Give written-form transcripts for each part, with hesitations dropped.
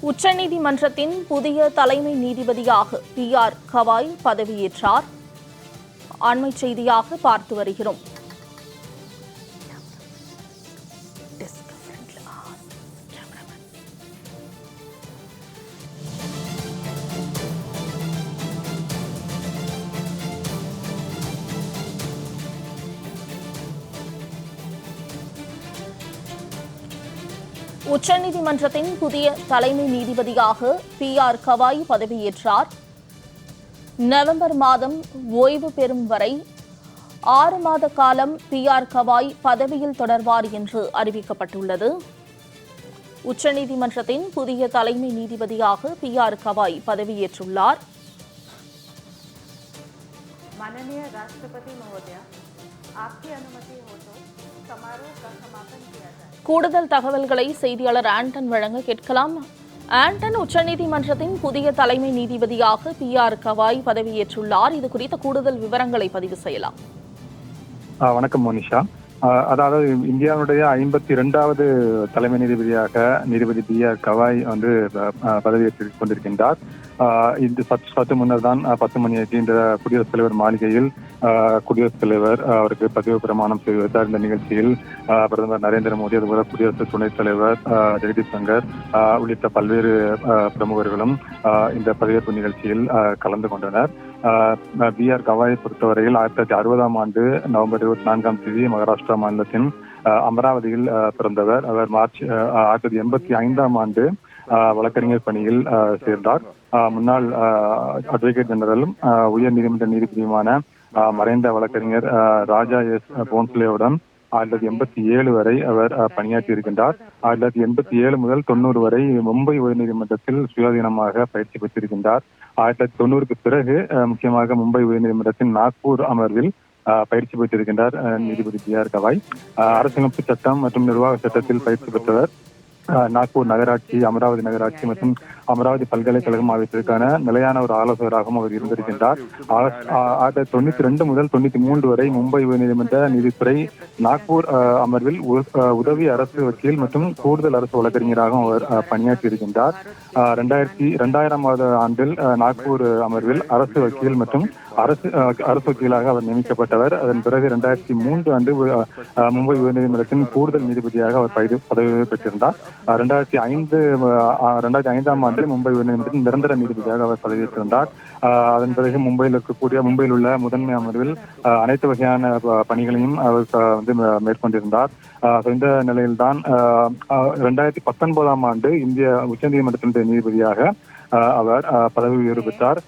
உச்சநீதிமன்றத்தின் புதிய தலைமை நீதிபதியாக பி.ஆர். கவாய் பதவியேற்றார். அண்மைச் செய்தியாக பார்த்து வருகிறோம். உச்சநீதிமன்றத்தின் புதிய தலைமை நீதிபதியாக பி.ஆர். கவாய் பதவியேற்றார். நவம்பர் மாதம் ஓய்வு பெறும் வரை 6 மாத காலம் பி.ஆர். கவாய் பதவியில் தொடர்வார் என்று அறிவிக்கப்பட்டுள்ளது. உச்சநீதிமன்றத்தின் புதிய தலைமை நீதிபதியாக பி.ஆர். கவாய் பதவியேற்றுள்ளார். माननीय राष्ट्रपति महोदय, आपकी अनुमति हो तो समारोह का समापन किया जाए. கூடுதல் தகவல்களை செய்தியாளர் ஆண்டன் வழங்க கேட்கலாம். ஆண்டன், உச்சநீதிமன்றத்தின் புதிய தலைமை நீதிபதியாக பி.ஆர். கவாய் பதவியேற்றுள்ளார். இது குறித்த கூடுதல் விவரங்களை பதிவு செய்யலாம். வணக்கம் மோனிஷா. அதாவது இந்தியாவுடைய 52வது தலைமை நீதிபதியாக நீதிபதி பி.ஆர். கவாய் பதவியேற்றுக் கொண்டிருக்கின்றார். இது சற்று முன்னர் தான் 10 மணிக்கு இந்த குடியரசுத் தலைவர் மாளிகையில் குடியரசுத் தலைவர் அவருக்கு பதவி பிரமாணம் செய்து வைத்தார். இந்த நிகழ்ச்சியில் பிரதமர் நரேந்திர மோடி, அதுபோல குடியரசு துணைத் தலைவர் ஜெகதீப் தங்கர் உள்ளிட்ட பல்வேறு பிரமுகர்களும் இந்த பதவியேற்பு நிகழ்ச்சியில் கலந்து கொண்டனர். பி.ஆர். கவாயை பொறுத்தவரையில் 1960ஆம் ஆண்டு நவம்பர் 24ஆம் தேதி மகாராஷ்டிரா மாநிலத்தின் அமராவதியில் பிறந்தவர். அவர் மார்ச் 1985ஆம் ஆண்டு வழக்கறிஞர் பணியில் சேர்ந்தார். முன்னாள் அட்வொகேட் ஜெனரலும் உயர் நீதிமன்ற நீதிபதியுமான மறைந்த வழக்கறிஞர் ராஜா எஸ் போன்ஸ்லேவுடன் 1987 வரை அவர் பணியாற்றி இருக்கின்றார். 1987 முதல் 90 வரை மும்பை உயர்நீதிமன்றத்தில் சுயாதீனமாக பயிற்சி பெற்றிருக்கின்றார். 1990க்கு பிறகு முக்கியமாக மும்பை உயர்நீதிமன்றத்தின் நாக்பூர் அமர்வில் பயிற்சி பெற்றிருக்கின்றார் நீதிபதி பி.ஆர். கவாய். அரசியலமைப்பு சட்டம் மற்றும் நிர்வாக சட்டத்தில் பயிற்சி பெற்றவர். நாக்பூர் நகராட்சி, அமராவதி நகராட்சி மற்றும் அமராவதி பல்கலைக்கழகம் ஆகியவற்றிற்கான நிலையான ஒரு ஆலோசகராகவும் அவர் இருந்திருக்கின்றார். 1992 முதல் 93 வரை மும்பை உயர்நீதிமன்ற நீதித்துறை நாக்பூர் அமர்வில் உதவி அரசு வக்கீல் மற்றும் கூடுதல் அரசு வழக்கறிஞராகவும் அவர் பணியாற்றி இருக்கின்றார். 2000ஆம் ஆண்டில் நாக்பூர் அமர்வில் அரசு வக்கீல் மற்றும் அரசு வக்கீலாக அவர் நியமிக்கப்பட்டவர். அதன் பிறகு 2003 ஆண்டு மும்பை உயர்நீதிமன்றத்தின் கூடுதல் நீதிபதியாக அவர் பதவி பெற்றிருந்தார். 2005ஆம் ஆண்டு மும்பை உயர்நீதிமன்றத்தின் நிரந்தர நீதிபதியாக அவர் பதவியேற்றிருந்தார். அதன் பிறகு மும்பையில் உள்ள முதன்மை அமர்வில் அனைத்து வகையான பணிகளையும் அவர் மேற்கொண்டிருந்தார். இந்த நிலையில்தான் 2019ஆம் ஆண்டு இந்திய உச்சநீதிமன்றத்தின் நீதிபதியாக அவர் பதவி உயர்வு பெற்றார்.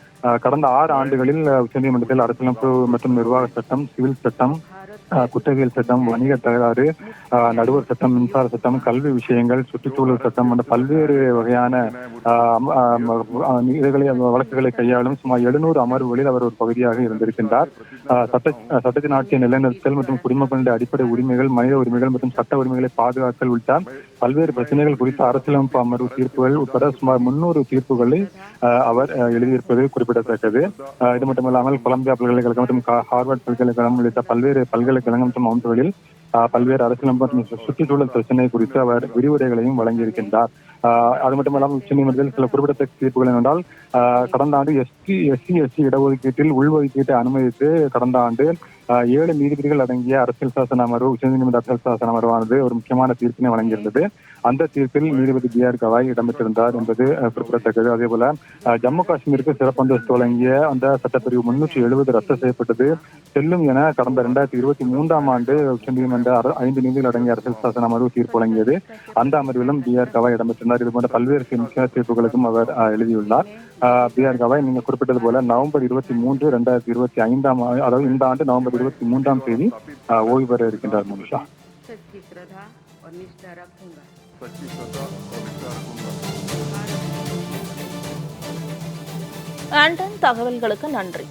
கடந்த 6 ஆண்டுகளில் உச்சநீதிமன்றத்தில் அரசியலமைப்பு மற்றும் நிர்வாக சட்டம், சிவில் சட்டம், குற்றவியல் சட்டம், வணிக தகராறு, நடுவர் சட்டம், மின்சார சட்டம், கல்வி விஷயங்கள், சுற்றுச்சூழல் சட்டம் என்ற பல்வேறு வகையான வழக்குகளை கையாளும் சுமார் 700 அமர்வுகளில் அவர் ஒரு பகுதியாக இருந்திருக்கின்றார். சட்டத்தின் ஆட்சியை நிலைநிறுத்தல் மற்றும் குடிமக்களுடைய அடிப்படை உரிமைகள், மனித உரிமைகள் மற்றும் சட்ட உரிமைகளை பாதுகாத்தல் உள்ளிட்ட பல்வேறு பிரச்சனைகள் குறித்த அரசியலமைப்பு அமர்வு தீர்ப்புகள் உட்பட சுமார் 300 தீர்ப்புகளை அவர் எழுதியிருப்பது குறிப்பிடத்தக்கது. இது மட்டுமல்லாமல் கொலம்பியா பல்கலைக்கழகம் மற்றும் ஹார்வர்ட் பல்கலைக்கழகம் உள்ளிட்ட பல்வேறு பல்கலைக்கழகம் மற்றும் அமைப்புகளில் பல்வேறு அரசியலமைப்பு மற்றும் சுற்றுச்சூழல் பிரச்சனை குறித்து அவர் விரிவுரைகளையும் வழங்கியிருக்கின்றார். அது மட்டுமல்லாமல் உச்சநீதிமன்றத்தில் சில குறிப்பிடத்தக்க தீர்ப்புகள் என்னென்றால், கடந்த ஆண்டு எஸ்சி இடஒதுக்கீட்டில் உள்ஒதுக்கீட்டை அனுமதித்து கடந்த ஆண்டு 7 நீதிபதிகள் அடங்கிய அரசியல் சாசன அமர்வு, உச்சநீதிமன்ற அரசியல் சாசன அமர்வானது ஒரு முக்கியமான தீர்ப்பினை வழங்கியிருந்தது. அந்த தீர்ப்பில் நீதிபதி பி.ஆர். கவாய் இடம்பெற்றிருந்தார் என்பது குறிப்பிடத்தக்கது. அதே போல ஜம்மு காஷ்மீருக்கு சிறப்பு அந்தஸ்து வழங்கிய அந்த சட்டப்பிரிவு 370 ரத்து செய்யப்பட்டது செல்லும் என கடந்த 2023ஆம் ஆண்டு உச்சநீதிமன்ற 5 நீதிபதிகள் அடங்கிய அரசியல் சாசன அமர்வு தீர்ப்பு வழங்கியது. அந்த அமர்விலும் பி.ஆர். கவாய் இடம்பெற்றிருந்தார். இது போன்ற பல்வேறு முக்கிய தீர்ப்புகளுக்கும் அவர் எழுதியுள்ளார். பி.ஆர். கவாய் நீங்க குறிப்பிட்டது போல நவம்பர் 23, 2025ஆம் அதாவது இந்த ஆண்டு நவம்பர் 23ஆம் தேதி ஓய்வு பெற இருக்கின்றார். மனுஷா ஆண்டன், தகவல்களுக்கு நன்றி.